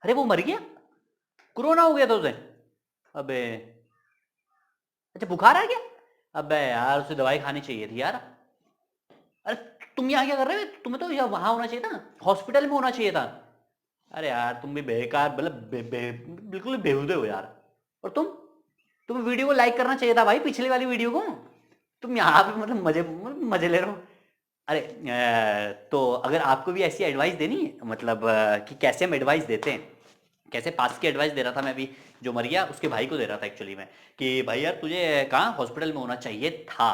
अरे वो मर गया, कोरोना हो गया था उसे। अबे, अच्छा बुखार आ गया। अबे यार उसे दवाई खानी चाहिए थी यार। अरे तुम यहाँ क्या कर रहे हो, तुम्हें तो यहाँ वहां होना चाहिए था, हॉस्पिटल में होना चाहिए था। अरे यार तुम भी बेकार, मतलब बिल्कुल ही बेहुदे हो यार। और तुम्हें वीडियो को लाइक करना चाहिए था भाई, पिछली वाली वीडियो को। तुम यहाँ पे मतलब मजे मजे ले रहे हो। अरे तो अगर आपको भी ऐसी एडवाइस देनी है, मतलब कि कैसे हम एडवाइस देते हैं, कैसे पास की एडवाइस दे रहा था मैं भी, जो मर गया उसके भाई को दे रहा था एक्चुअली में, कि भाई यार तुझे कहाँ हॉस्पिटल में होना चाहिए था।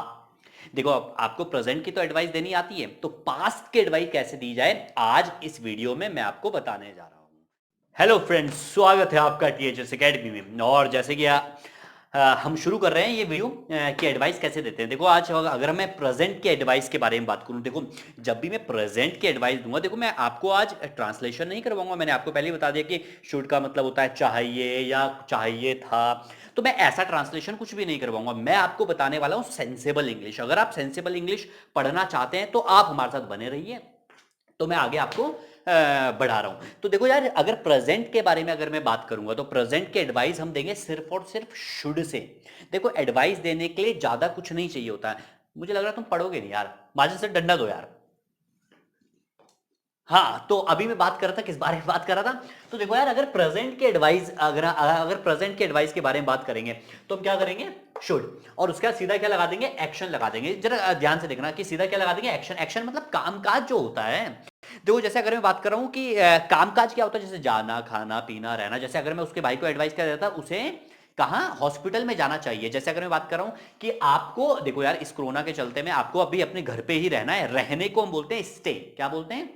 देखो अब आपको प्रेजेंट की तो एडवाइस देनी आती है, तो पास्ट की एडवाइस कैसे दी जाए आज इस वीडियो में मैं आपको बताने जा रहा हूँ। हेलो फ्रेंड्स, स्वागत है आपका टीएचएस एकेडमी में। और जैसे कि हम शुरू कर रहे हैं ये वीडियो कि एडवाइस कैसे देते हैं। देखो आज अगर मैं प्रेजेंट के एडवाइस के बारे में बात करूं, देखो जब भी मैं प्रेजेंट की एडवाइस दूंगा, देखो मैं आपको आज ट्रांसलेशन नहीं करवाऊंगा। मैंने आपको पहले ही बता दिया कि शुड का मतलब होता है चाहिए या चाहिए था। तो मैं ऐसा ट्रांसलेशन कुछ भी नहीं करवाऊंगा, मैं आपको बताने वाला हूं सेंसेबल इंग्लिश। अगर आप सेंसेबल इंग्लिश पढ़ना चाहते हैं तो आप हमारे साथ बने रहिए, तो मैं आगे आपको बढ़ा रहा हूं। तो देखो यार, अगर प्रेजेंट के बारे में अगर मैं बात करूंगा, तो प्रेजेंट के एडवाइस हम देंगे सिर्फ और सिर्फ शुड से। देखो एडवाइस देने के लिए ज्यादा कुछ नहीं चाहिए होता है। मुझे लग रहा है तुम पढ़ोगे नहीं यार, माजिद से डंडा दो यार। हाँ, तो अभी मैं बात कर रहा था, किस बारे में बात कर रहा था। तो देखो यार, अगर प्रेजेंट के एडवाइस, अगर अगर प्रेजेंट के एडवाइस के बारे में बात करेंगे, तो हम क्या करेंगे, शुड, और उसके बाद सीधा क्या लगा देंगे, एक्शन लगा देंगे। जरा ध्यान से देखना कि सीधा क्या लगा देंगे, एक्शन। एक्शन मतलब कामकाज जो होता है। देखो जैसे अगर मैं बात कर रहा हूं कि कामकाज क्या होता है, जैसे जाना, खाना, पीना, रहना। जैसे अगर मैं उसके भाई को एडवाइस कर देता, उसे कहाँ, हॉस्पिटल में जाना चाहिए। जैसे अगर मैं बात कर रहा हूं कि आपको, देखो यार इस कोरोना के चलते में आपको अभी अपने घर पे ही रहना है। रहने को हम बोलते हैं स्टे, क्या बोलते हैं,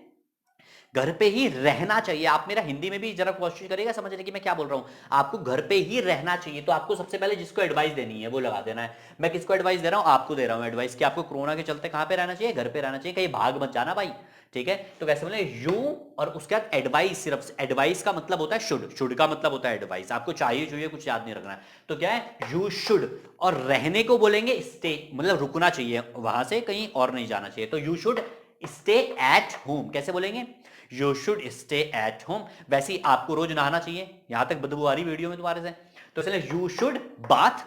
घर पे ही रहना चाहिए। आप मेरा हिंदी में भी जरा कोशिश करिएगा समझने की मैं क्या बोल रहा हूं। आपको घर पे ही रहना चाहिए, तो आपको सबसे पहले जिसको एडवाइस देनी है वो लगा देना है। मैं किसको एडवाइस दे रहा हूं, आपको दे रहा हूं एडवाइस कि आपको कोरोना के चलते कहां पे रहना चाहिए, घर पे रहना चाहिए, कहीं भाग मत जाना भाई। ठीक है, तो कैसे बोले, यू, और उसके बाद एडवाइस। सिर्फ एडवाइस का मतलब होता है शुड, शुड का मतलब होता है एडवाइस। आपको चाहिए चाहिए कुछ याद नहीं रखना है। तो क्या है, यू शुड। और रहने को बोलेंगे स्टे, मतलब रुकना चाहिए, वहां से कहीं और नहीं जाना चाहिए। तो you should stay at home, कैसे बोलेंगे, you should stay at home. वैसे ही आपको रोज नहाना चाहिए, यहां तक बदबू आ रही वीडियो में तुम्हारे से, तो इसलिए यू शुड बाथ,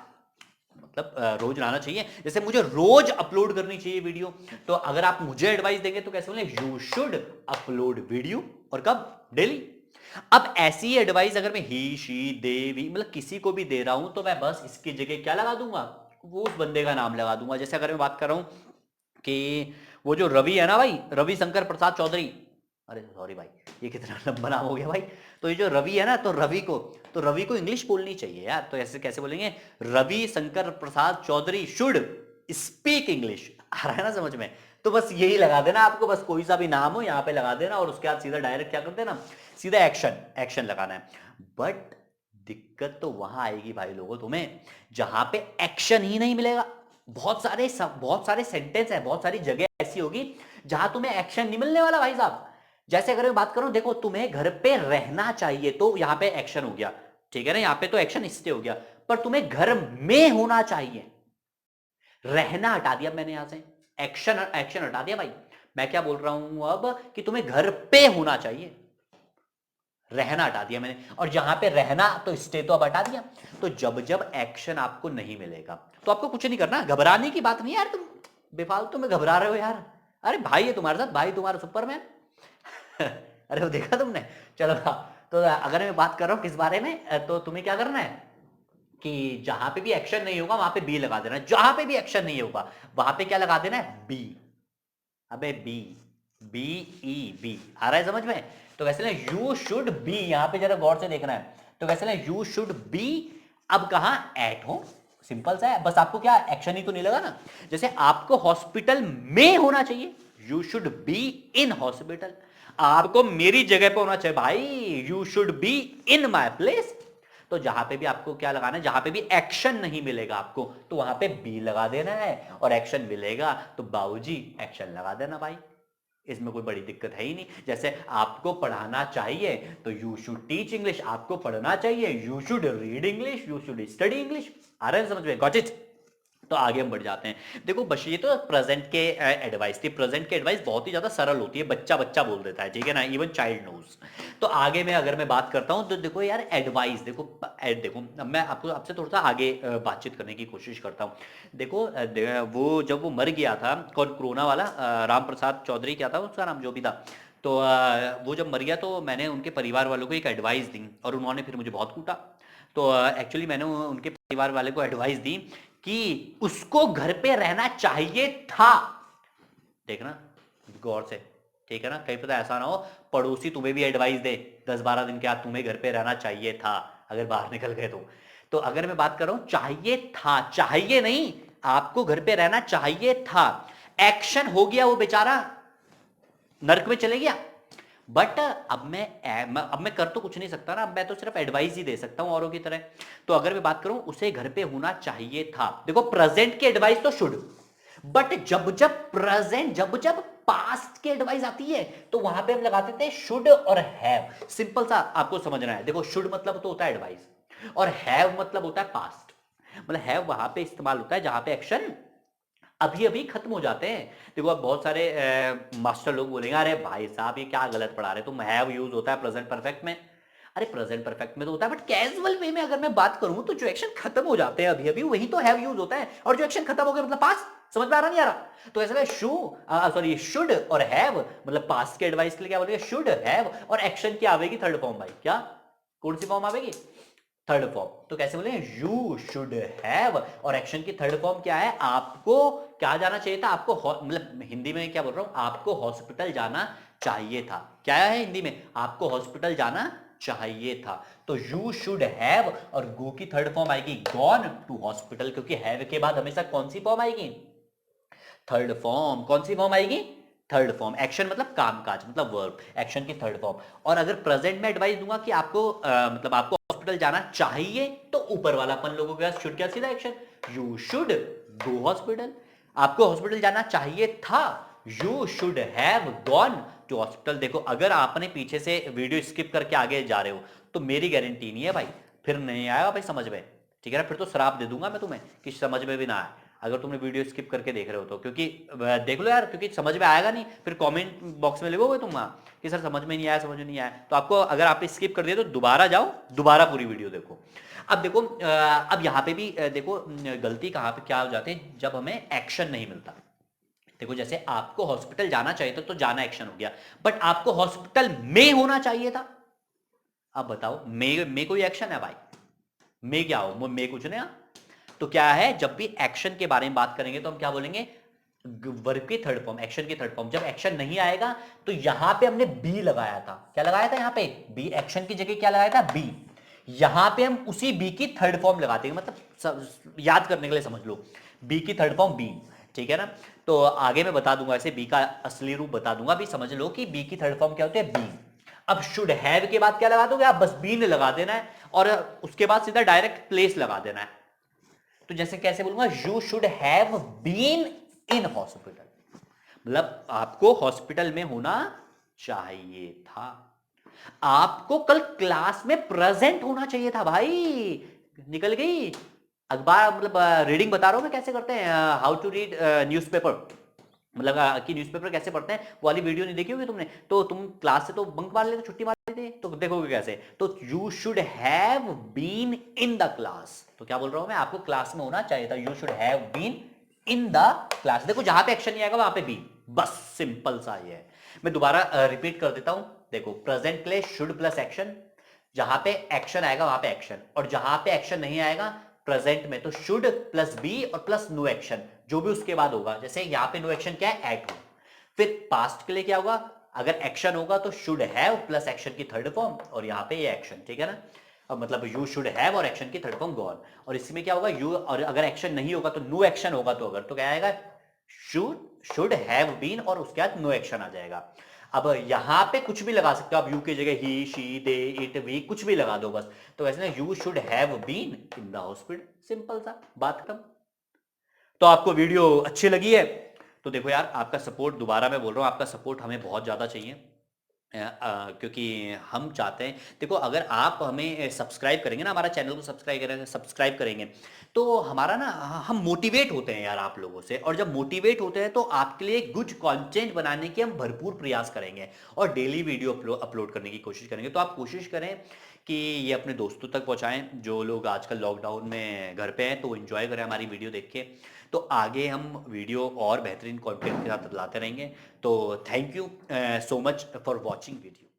मतलब रोज नहाना चाहिए। जैसे मुझे रोज अपलोड करनी चाहिए वीडियो, तो अगर आप मुझे एडवाइस देंगे तो कैसे बोले, यू शुड अपलोड वीडियो, और कब, डेली। अब ऐसी एडवाइस अगर मैं ही, शी, दे, वी, मतलब किसी को भी दे रहा हूं, तो मैं बस इसकी जगह क्या लगा दूंगा, वो उस बंदे का नाम लगा दूंगा। जैसे अगर मैं बात कर रहा हूं कि वो जो रवि है ना भाई, रवि शंकर प्रसाद चौधरी, अरे सॉरी भाई, ये कितना लंबा नाम हो गया भाई। तो ये जो रवि है ना, तो रवि को इंग्लिश बोलनी चाहिए यार। तो ऐसे कैसे बोलेंगे, Ravi Shankar Prasad Chaudhary should speak English. आ रहा है ना समझ में। तो बस यही लगा देना आपको, बस कोई सा भी नाम हो यहाँ पे लगा देना, और उसके बाद सीधा डायरेक्ट क्या करते हैं ना, सीधा एक्शन, एक्शन लगाना है। बट दिक्कत तो वहां आएगी भाई लोगों तुम्हें, जहां पे एक्शन ही नहीं मिलेगा। बहुत सारे सेंटेंस है, बहुत सारी जगह ऐसी होगी जहां तुम्हें एक्शन नहीं मिलने वाला भाई साहब। जैसे अगर मैं बात करूं, देखो तुम्हें घर पे रहना चाहिए, तो यहां पे एक्शन हो गया, ठीक है ना, यहां पे तो एक्शन स्टे हो गया। पर तुम्हें घर में होना चाहिए, रहना हटा दिया मैंने यहां से, एक्शन एक्शन हटा दिया भाई। मैं क्या बोल रहा हूं अब, कि तुम्हें घर पे होना चाहिए, रहना हटा दिया मैंने, और जहां पे रहना तो स्टे तो अब हटा दिया। तो जब जब एक्शन आपको नहीं मिलेगा, तो आपको कुछ नहीं करना, घबराने की बात नहीं यार, तुम बेफालतू में घबरा रहे हो यार। अरे भाई है तुम्हारे साथ, भाई तुम्हारा सुपरमैन। अरे वो देखा तुमने। चलो हाँ, तो अगर मैं बात कर रहा हूं किस बारे में, तो तुम्हें क्या करना है कि जहां पे भी एक्शन नहीं होगा वहां पे बी लगा देना है। जहां पे भी एक्शन नहीं होगा वहां पे क्या लगा देना है, बी। अबे बी, बी, ई, बी, आ रहा है समझ में। तो वैसे ना यू शुड बी, यहां पे जरा गौर से देखना है। तो वैसे ना यू शुड बी, अब कहां, एट होम। सिंपल सा है, बस आपको क्या एक्शन ही तो नहीं लगा ना। जैसे आपको हॉस्पिटल में होना चाहिए, you should be in hospital. आपको मेरी जगह पे होना चाहिए भाई, you should be in my place. तो जहां पे भी आपको क्या लगाना है, जहां पे भी एक्शन नहीं मिलेगा आपको, तो वहां पे बी लगा देना है, और एक्शन मिलेगा तो बाबूजी एक्शन लगा देना भाई। इसमें कोई बड़ी दिक्कत है ही नहीं। जैसे आपको पढ़ाना चाहिए तो यू शुड टीच इंग्लिश, आपको पढ़ना चाहिए you should read English, you should study English. आ रहा है समझ में, गॉट इट। तो आगे हम बढ़ जाते हैं। देखो बस ये तो प्रेजेंट के एडवाइस थी। प्रेजेंट के एडवाइस बहुत ही ज्यादा सरल होती है, बच्चा बच्चा बोल देता है, ठीक है ना, इवन चाइल्ड नोज। तो आगे में अगर मैं बात करता हूँ तो देखो यार एडवाइस, देखो देखो अब मैं आपको आपसे थोड़ा सा आगे बातचीत करने की कोशिश करता हूँ। देखो वो जब वो मर गया था, कौन, कोरोना वाला, राम प्रसाद चौधरी क्या था उसका नाम, जो भी था। तो वो जब मर गया तो मैंने उनके परिवार वालों को एक एडवाइस दी और उन्होंने फिर मुझे बहुत कूटा। तो एक्चुअली मैंने उनके परिवार वाले को एडवाइस दी कि उसको घर पे रहना चाहिए था। देखना गौर से, ठीक है ना, कहीं पता ऐसा ना हो पड़ोसी तुम्हें भी एडवाइस दे 10-12 दिन के बाद तुम्हें घर पे रहना चाहिए था अगर बाहर निकल गए तो अगर मैं बात कर रहा हूं चाहिए था, चाहिए नहीं, आपको घर पे रहना चाहिए था, एक्शन हो गया, वो बेचारा नर्क में चले गया। बट अब मैं कर तो कुछ नहीं सकता ना, अब मैं तो सिर्फ एडवाइस ही दे सकता हूं औरों की तरह। तो अगर मैं बात करूं उसे घर पे होना चाहिए था, देखो प्रेजेंट की एडवाइस तो शुड, बट जब जब प्रेजेंट, जब जब पास्ट की एडवाइस आती है तो वहां पे हम लगाते थे शुड और हैव। सिंपल सा आपको समझना है, देखो शुड मतलब तो होता है एडवाइस और हैव मतलब होता है पास्ट। मतलब हैव वहां पे इस्तेमाल होता है जहां पे एक्शन अभी अभी खत्म हो जाते हैं। देखो अब बहुत सारे मास्टर लोग बोलेंगे अरे भाई साहब ये क्या गलत पढ़ा रहे, तुम हैव यूज होता है प्रेजेंट परफेक्ट में। अरे प्रेजेंट परफेक्ट में तो होता है, बट कैजुअल वे में अगर मैं बात करूं तो जो एक्शन खत्म हो जाते हैं अभी अभी वही तो हैव यूज होता है, और जो एक्शन खत्म हो गया मतलब पास। समझ में आ रहा नहीं आ रहा? तो ऐसा सॉरी शुड और हैव मतलब पास्ट के एडवाइस के लिए क्या बोलेंगे, शुड हैव, और एक्शन की आवेगी थर्ड फॉर्म। भाई क्या, कौन सी फॉर्म आवेगी? Third form. तो कैसे बोले, यू शुड हैव, और एक्शन की थर्ड फॉर्म क्या है, आपको क्या जाना चाहिए था, आपको मतलब हिंदी में क्या बोल रहा हूं, आपको हॉस्पिटल जाना चाहिए था। क्या है हिंदी में, आपको हॉस्पिटल जाना चाहिए था। तो यू शुड हैव और गो की थर्ड फॉर्म आएगी गॉन टू हॉस्पिटल, क्योंकि हैव के बाद हमेशा कौन सी फॉर्म आएगी, थर्ड फॉर्म। कौन सी फॉर्म आएगी, थर्ड फॉर्म। एक्शन मतलब कामकाज, मतलब वर्ब, एक्शन की थर्ड फॉर्म। और अगर प्रेजेंट में एडवाइस दूंगा कि आपको मतलब आपको हॉस्पिटल जाना चाहिए, तो ऊपर वाला अपन लोगों के पास शुड क्या, सीधा action, you should go hospital. आपको हॉस्पिटल जाना चाहिए था, you should have gone to hospital. देखो अगर आपने पीछे से वीडियो स्किप करके आगे जा रहे हो तो मेरी गारंटी नहीं है भाई फिर नहीं आएगा भाई समझ में, ठीक है ना, फिर तो श्राप दे दूंगा मैं तुम्हें कि समझ में भी ना आए अगर तुमने वीडियो स्किप करके देख रहे हो तो। क्योंकि देख लो यार, क्योंकि समझ में आएगा नहीं, फिर कमेंट बॉक्स में लिखोगे तुम कि सर समझ में नहीं आया, समझ में नहीं आया। तो आपको अगर आप स्किप कर दिए तो दोबारा जाओ, दोबारा पूरी वीडियो देखो। अब देखो अब यहाँ पे भी देखो गलती कहाँ पे क्या हो जाती है, जब हमें एक्शन नहीं मिलता। देखो जैसे आपको हॉस्पिटल जाना चाहिए था तो जाना एक्शन हो गया, बट आपको हॉस्पिटल में होना चाहिए था। अब बताओ मे कोई एक्शन है भाई, मे क्या हो, मे कुछ नहीं। तो क्या है, जब भी एक्शन के बारे में बात करेंगे तो हम क्या बोलेंगे, वर्ब की थर्ड फॉर्म, एक्शन की थर्ड फॉर्म। जब एक्शन नहीं आएगा तो यहां पे हमने बी लगाया था, क्या लगाया था यहां पे, बी। एक्शन की जगह क्या लगाया था, बी। यहां पे हम उसी बी की थर्ड फॉर्म लगा देंगे, मतलब याद करने के लिए समझ लो, बी की थर्ड फॉर्म बी, ठीक है ना। तो आगे मैं बता दूंगा, ऐसे बी का असली रूप बता दूंगा, भी समझ लो कि बी की थर्ड फॉर्म क्या होती है, बी। अब शुड हैव के बाद क्या लगा दोगे आप, बस बीन लगा देना है, और उसके बाद सीधा डायरेक्ट प्लेस लगा देना है। तो जैसे कैसे बोलूंगा, you should have been in hospital, मतलब आपको हॉस्पिटल में होना चाहिए था। आपको कल क्लास में प्रेजेंट होना चाहिए था भाई। निकल गई अखबार, मतलब रीडिंग बता रहा हूं मैं कैसे करते हैं, हाउ टू रीड न्यूज़पेपर, मतलब कि न्यूज़पेपर कैसे पढ़ते हैं, वो वाली वीडियो नहीं देखी होगी तुमने, तो तुम क्लास से तो बंक मार लेते, छुट्टी मार लेते, तो देखोगे कैसे। तो you should have been in the class, तो क्या बोल रहा हूं मैं, आपको क्लास में होना चाहिए था, you should have been in the class. देखो जहां पे एक्शन नहीं आएगा वहां पे बी, बस सिंपल सा ये है। मैं दोबारा रिपीट कर देता हूं, देखो प्रेजेंट के लिए शुड प्लस एक्शन, जहां पे एक्शन आएगा वहां पे एक्शन, और जहां पे एक्शन नहीं आएगा प्रेजेंट में तो शुड प्लस बी और प्लस नो एक्शन, जो भी उसके बाद होगा। जैसे यहां पे नो एक्शन क्या है, एट हो। फिर पास्ट के लिए क्या होगा, अगर एक्शन होगा तो शुड हैव प्लस एक्शन की थर्ड फॉर्म, और यहां पे ये एक्शन, ठीक है ना। अब मतलब यू शुड हैव और एक्शन की थर्ड फॉर्म गॉन, और इसमें क्या होगा, यू, और अगर एक्शन नहीं होगा तो नो एक्शन होगा, तो अगर तो क्या आएगा, शुड हैव बीन और उसके बाद नो एक्शन आ जाएगा। अब यहां पे कुछ भी लगा सकते हो आप, यू की जगह he, she, they, it, we, कुछ भी लगा दो बस। तो वैसे ना, you should have been in the hospital, simple सा बात खत्म। तो आपको वीडियो अच्छी लगी है तो देखो यार, आपका सपोर्ट, दोबारा मैं बोल रहा हूं, आपका सपोर्ट हमें बहुत ज्यादा चाहिए। क्योंकि हम चाहते हैं, देखो अगर आप हमें सब्सक्राइब करेंगे ना, हमारा चैनल को सब्सक्राइब करेंगे तो हमारा ना हम मोटिवेट होते हैं यार आप लोगों से, और जब मोटिवेट होते हैं तो आपके लिए गुड कंटेंट बनाने की हम भरपूर प्रयास करेंगे और डेली वीडियो अपलोड करने की कोशिश करेंगे। तो आप कोशिश करें कि ये अपने दोस्तों तक पहुंचाएं, जो लोग आजकल लॉकडाउन में घर पे हैं तो एंजॉय करें हमारी वीडियो देख के। तो आगे हम वीडियो और बेहतरीन कंटेंट के साथ लाते रहेंगे। तो thank you so much for watching video.